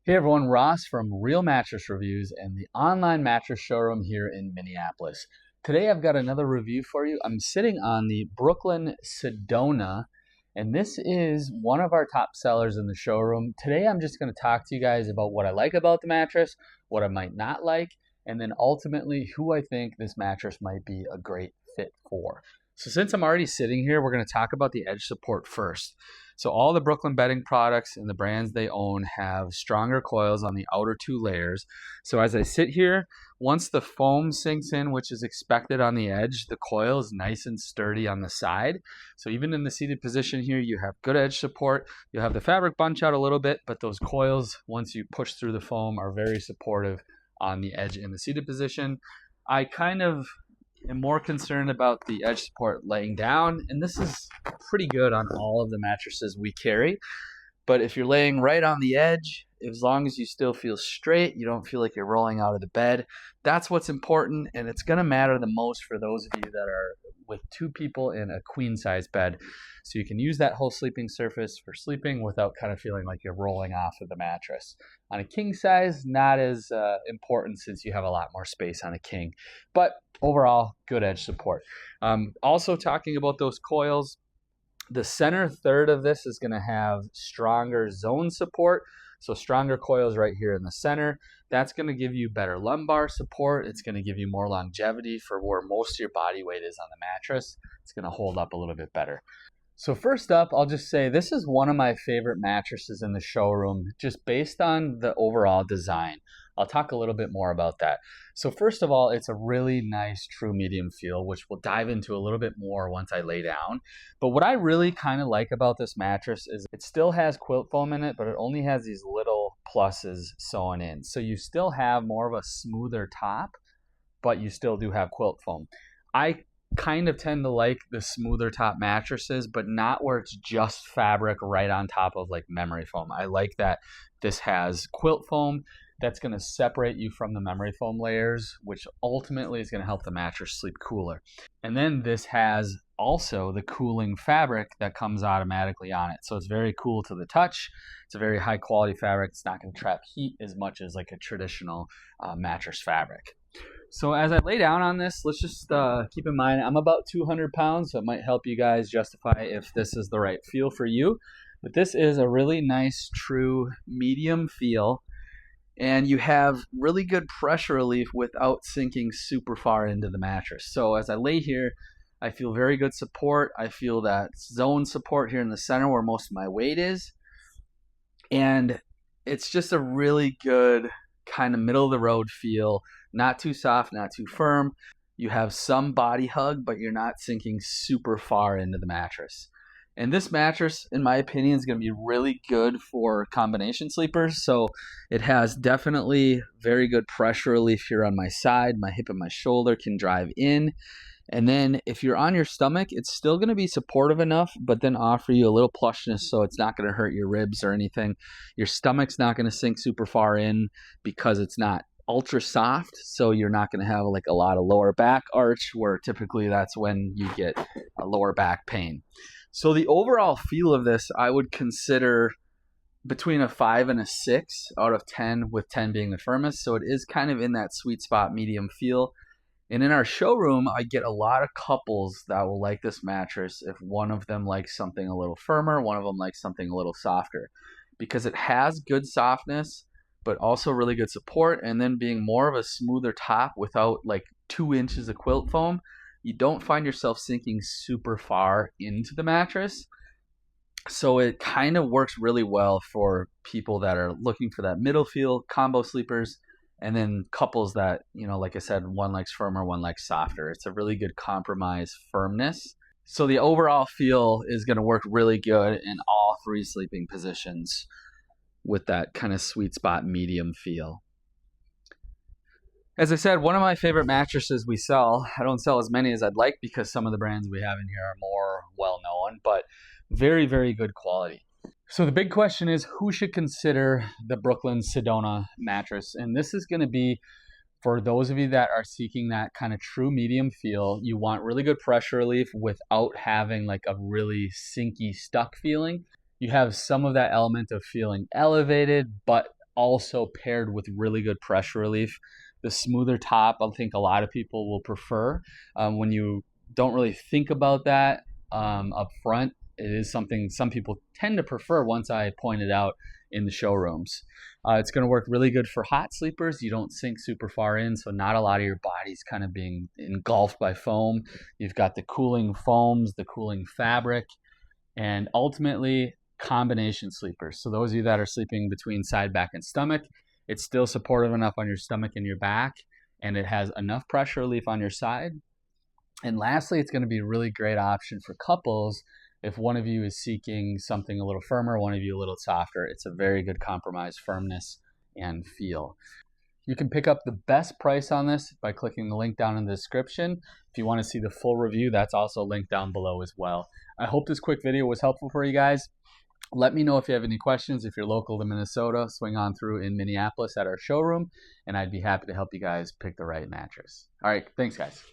Hey everyone, Ross from Real Mattress Reviews and the online mattress showroom here in Minneapolis. Today I've got another review for you. I'm sitting on the Brooklyn Sedona, and this is one of our top sellers in the showroom. Today I'm just going to talk to you guys about what I like about the mattress, what I might not like, and then ultimately who I think this mattress might be a great fit for. So since I'm already sitting here, we're going to talk about the edge support first. So all the Brooklyn bedding products and the brands they own have stronger coils on the outer two layers. So as I sit here, once the foam sinks in, which is expected on the edge, the coil is nice and sturdy on the side. So even in the seated position here, you have good edge support. You'll have the fabric bunch out a little bit, but those coils, once you push through the foam, are very supportive on the edge in the seated position. I kind of am more concerned about the edge support laying down, and this is pretty good on all of the mattresses we carry. But if you're laying right on the edge, as long as you still feel straight, you don't feel like you're rolling out of the bed, that's what's important, and it's going to matter the most for those of you that are with two people in a queen size bed. So you can use that whole sleeping surface for sleeping without kind of feeling like you're rolling off of the mattress. On a king size, not as important since you have a lot more space on a king, but overall, good edge support. Also talking about those coils, the center third of this is going to have stronger zone support. So stronger coils right here in the center. That's going to give you better lumbar support. It's going to give you more longevity for where most of your body weight is on the mattress. It's going to hold up a little bit better. So first up, I'll just say this is one of my favorite mattresses in the showroom, just based on the overall design. I'll talk a little bit more about that. So first of all, it's a really nice true medium feel, which we'll dive into a little bit more once I lay down. But what I really kind of like about this mattress is it still has quilt foam in it, but it only has these little pluses sewn in. So you still have more of a smoother top, but you still do have quilt foam. I kind of tend to like the smoother top mattresses, but not where it's just fabric right on top of like memory foam. I like that this has quilt foam that's going to separate you from the memory foam layers, which ultimately is going to help the mattress sleep cooler. And then this has also the cooling fabric that comes automatically on it. So it's very cool to the touch. It's a very high quality fabric. It's not going to trap heat as much as like a traditional mattress fabric. So as I lay down on this, let's just keep in mind I'm about 200 pounds, so it might help you guys justify if this is the right feel for you. But this is a really nice, true medium feel, and you have really good pressure relief without sinking super far into the mattress. So as I lay here, I feel very good support. I feel that zone support here in the center where most of my weight is. And it's just a really good kind of middle of the road feel. Not too soft, not too firm. You have some body hug, but you're not sinking super far into the mattress. And this mattress, in my opinion, is going to be really good for combination sleepers. So it has definitely very good pressure relief here on my side. My hip and my shoulder can drive in. And then if you're on your stomach, it's still going to be supportive enough, but then offer you a little plushness so it's not going to hurt your ribs or anything. Your stomach's not going to sink super far in because it's not ultra soft, so you're not going to have like a lot of lower back arch, where typically that's when you get a lower back pain. So the overall feel of this, I would consider between a 5 and a 6 out of 10, with 10 being the firmest. So it is kind of in that sweet spot medium feel. And in our showroom, I get a lot of couples that will like this mattress if one of them likes something a little firmer, one of them likes something a little softer, because it has good softness, but also really good support. And then being more of a smoother top without like 2 inches of quilt foam, you don't find yourself sinking super far into the mattress. So it kind of works really well for people that are looking for that middle feel, combo sleepers, and then couples that, you know, like I said, one likes firmer, one likes softer. It's a really good compromise firmness. So the overall feel is going to work really good in all 3 sleeping positions with that kind of sweet spot medium feel. As I said, one of my favorite mattresses we sell. I don't sell as many as I'd like because some of the brands we have in here are more well known, but very, very good quality. So the big question is, who should consider the Brooklyn Sedona mattress? And this is going to be for those of you that are seeking that kind of true medium feel. You want really good pressure relief without having like a really sinky, stuck feeling. You have some of that element of feeling elevated, but also paired with really good pressure relief. The smoother top, I think a lot of people will prefer. When you don't really think about that up front, it is something some people tend to prefer once I point it out in the showrooms. It's going to work really good for hot sleepers. You don't sink super far in, so not a lot of your body's kind of being engulfed by foam. You've got the cooling foams, the cooling fabric, and ultimately combination sleepers. So those of you that are sleeping between side, back, and stomach, it's still supportive enough on your stomach and your back, and it has enough pressure relief on your side. And lastly, it's going to be a really great option for couples if one of you is seeking something a little firmer, one of you a little softer. It's a very good compromise firmness and feel. You can pick up the best price on this by clicking the link down in the description. If you want to see the full review, that's also linked down below as well. I hope this quick video was helpful for you guys. Let me know if you have any questions. If you're local to Minnesota, swing on through in Minneapolis at our showroom, and I'd be happy to help you guys pick the right mattress. All right, thanks guys.